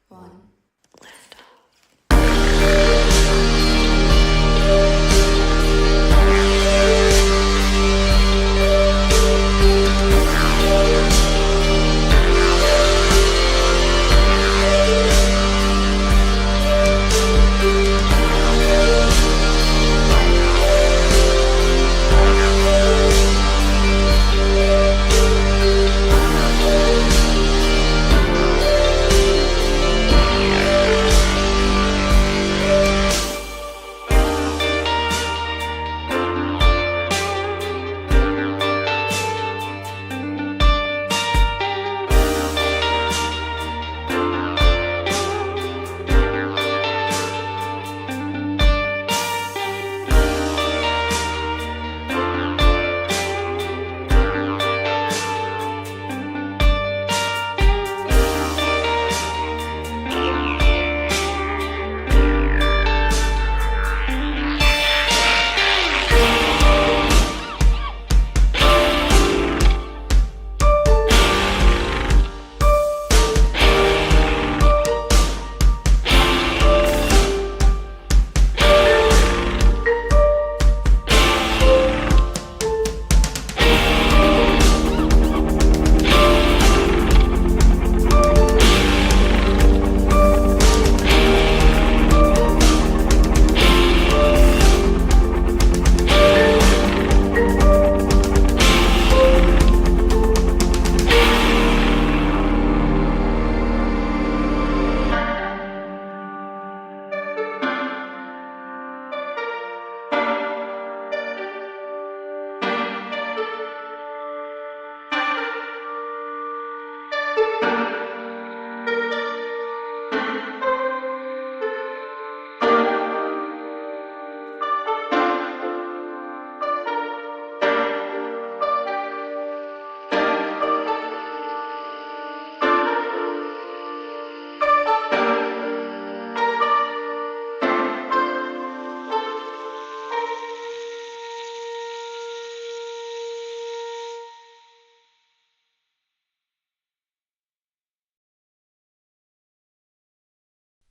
1. Liftoff.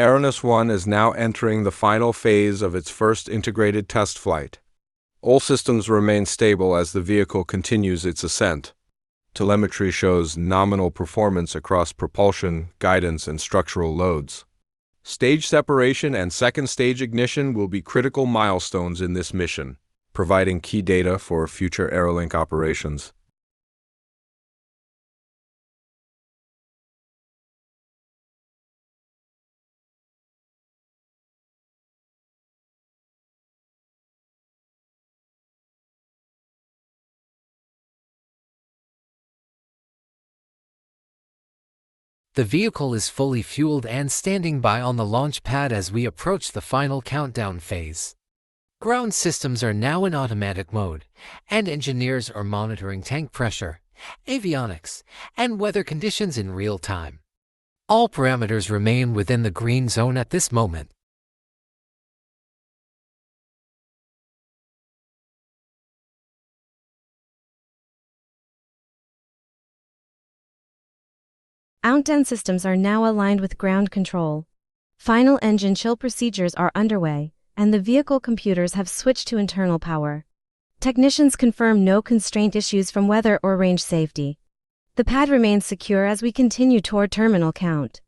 Aeronis-1 is now entering the final phase of its first integrated test flight. All systems remain stable as the vehicle continues its ascent. Telemetry shows nominal performance across propulsion, guidance, and structural loads. Stage separation and second stage ignition will be critical milestones in this mission, providing key data for future Aerolink operations. The vehicle is fully fueled and standing by on the launch pad as we approach the final countdown phase. Ground systems are now in automatic mode, and engineers are monitoring tank pressure, avionics, and weather conditions in real time. All parameters remain within the green zone at this moment. Countdown systems are now aligned with ground control. Final engine chill procedures are underway, and the vehicle computers have switched to internal power. Technicians confirm no constraint issues from weather or range safety. The pad remains secure as we continue toward terminal count.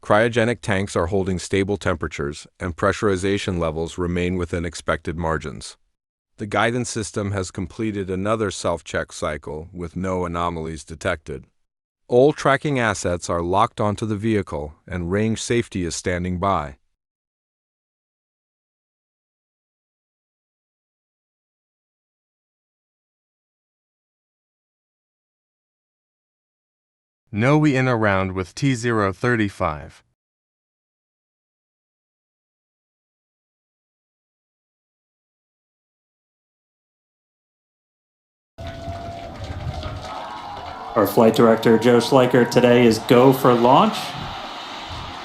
Cryogenic tanks are holding stable temperatures, and pressurization levels remain within expected margins. The guidance system has completed another self-check cycle with no anomalies detected. All tracking assets are locked onto the vehicle, and range safety is standing by. No, we in around with T035. Our flight director, Joe Schleicher, today is go for launch.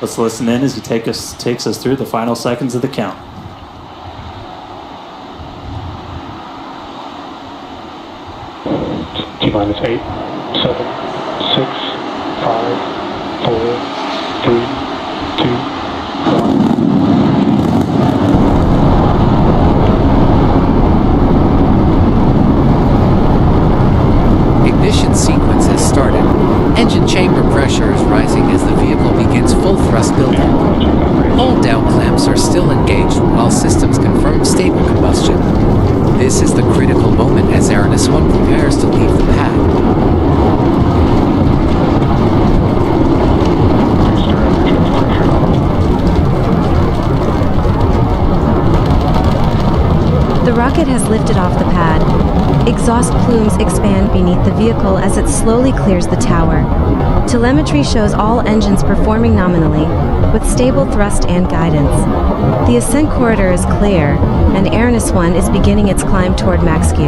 Let's listen in as he takes us through the final seconds of the count. T-minus 8, 7, 6, 5, 4, 3, 2, 1. Ignition sequence has started. Engine chamber pressure is rising as the vehicle begins full thrust buildup. All down clamps are still engaged while systems confirm stable combustion. This is the critical moment as Aerenis-1 prepares to leave the pad. The rocket has lifted off the pad. Exhaust plumes expand beneath the vehicle as it slowly clears the tower. Telemetry shows all engines performing nominally, with stable thrust and guidance. The ascent corridor is clear, and Aerenis-1 is beginning its climb toward max-Q.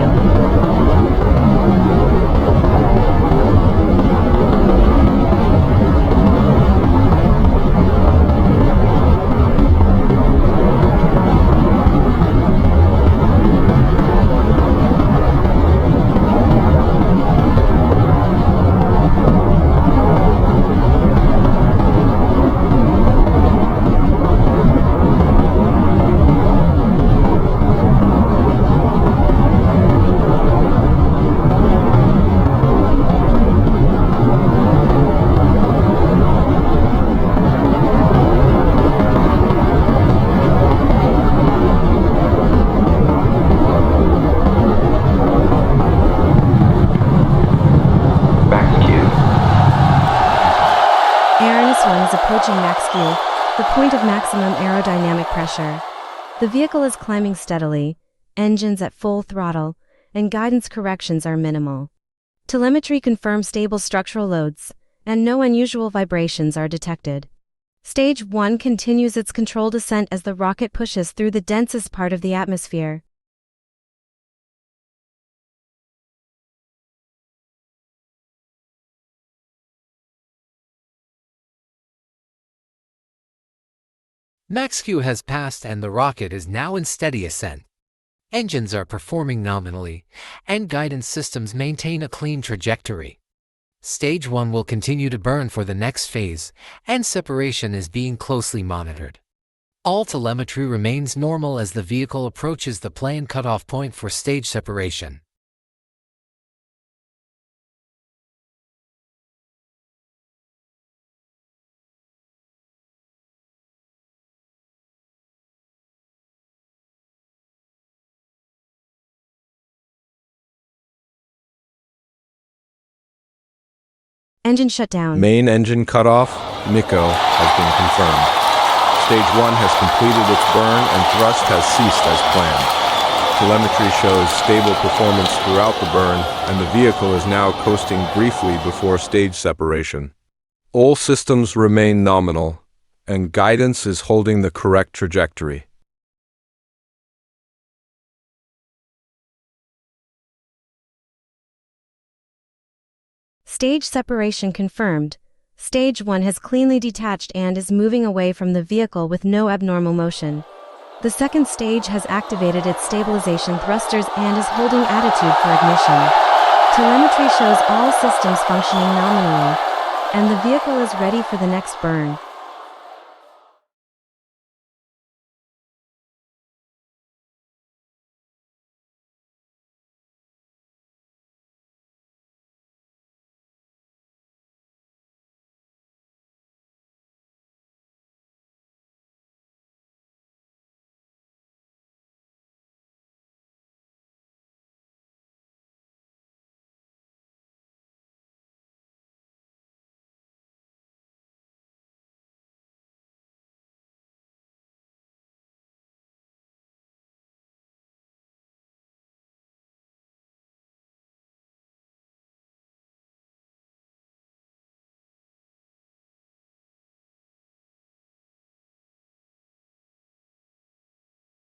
Aerenis-1 is approaching max-Q, the point of maximum aerodynamic pressure. The vehicle is climbing steadily, engines at full throttle, and guidance corrections are minimal. Telemetry confirms stable structural loads, and no unusual vibrations are detected. Stage 1 continues its controlled ascent as the rocket pushes through the densest part of the atmosphere. Max-Q has passed and the rocket is now in steady ascent. Engines are performing nominally, and guidance systems maintain a clean trajectory. Stage 1 will continue to burn for the next phase, and separation is being closely monitored. All telemetry remains normal as the vehicle approaches the planned cutoff point for stage separation. Engine shutdown. Main engine cutoff, MECO, has been confirmed. Stage 1 has completed its burn and thrust has ceased as planned. Telemetry shows stable performance throughout the burn, and the vehicle is now coasting briefly before stage separation. All systems remain nominal, and guidance is holding the correct trajectory. Stage separation confirmed. Stage 1 has cleanly detached and is moving away from the vehicle with no abnormal motion. The second stage has activated its stabilization thrusters and is holding attitude for ignition. Telemetry shows all systems functioning nominally, and the vehicle is ready for the next burn.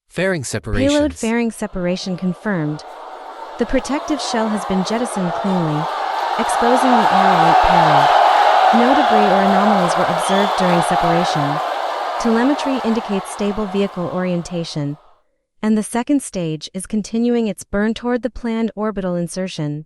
Fairing separations. Payload fairing separation confirmed. The protective shell has been jettisoned cleanly. exposing the Aerolink payload. No debris or anomalies were observed during separation. Telemetry indicates stable vehicle orientation, and the second stage is continuing its burn toward the planned orbital insertion.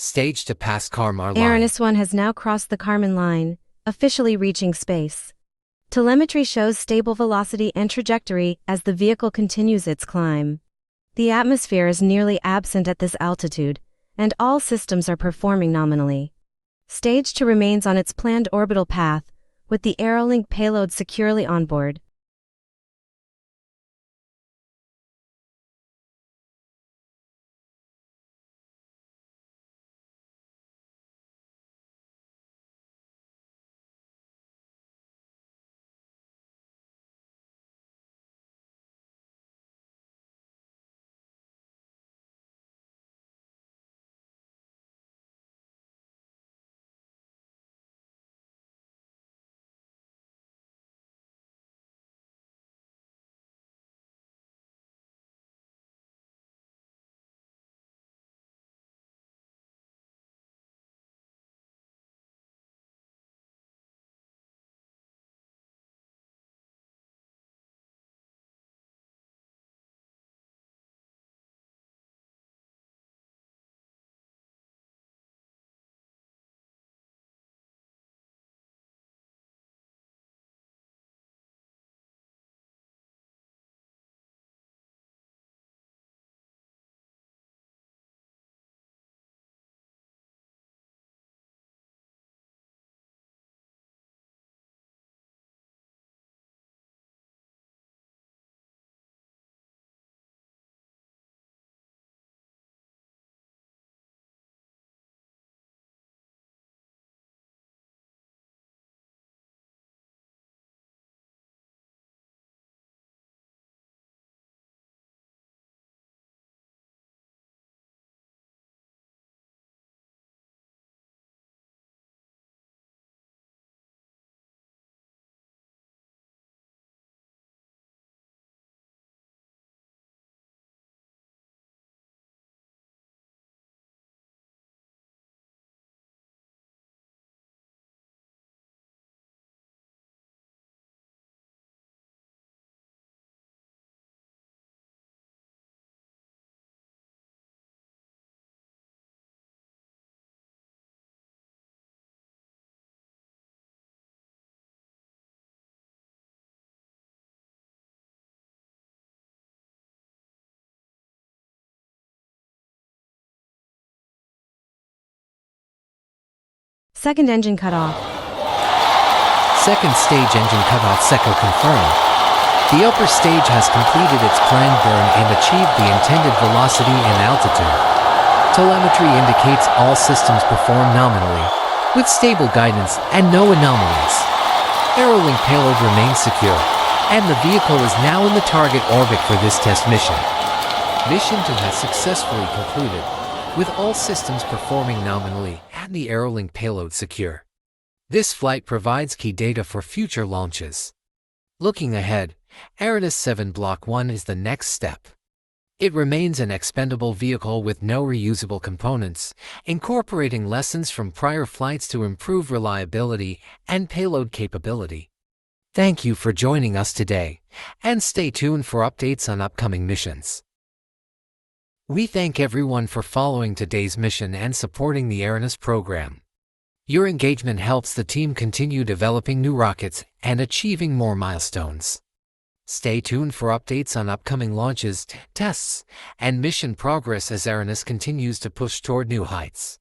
Stage to pass Karmar line. Aerenis-1 has now crossed the Kármán line, officially reaching space. Telemetry shows stable velocity and trajectory as the vehicle continues its climb. The atmosphere is nearly absent at this altitude, and all systems are performing nominally. Stage 2 remains on its planned orbital path, with the Aerolink payload securely on board. Second engine cutoff. Second stage engine cutoff SECO confirmed. The upper stage has completed its planned burn and achieved the intended velocity and altitude. Telemetry indicates all systems perform nominally, with stable guidance and no anomalies. Aerolink payload remains secure, and the vehicle is now in the target orbit for this test mission. Mission 2 has successfully concluded, with all systems performing nominally and the Aerolink payload secure. This flight provides key data for future launches. Looking ahead, Aerenis-1 Block 1 is the next step. It remains an expendable vehicle with no reusable components, incorporating lessons from prior flights to improve reliability and payload capability. Thank you for joining us today, and stay tuned for updates on upcoming missions. We thank everyone for following today's mission and supporting the Aeronis program. Your engagement helps the team continue developing new rockets and achieving more milestones. Stay tuned for updates on upcoming launches, tests, and mission progress as Aeronis continues to push toward new heights.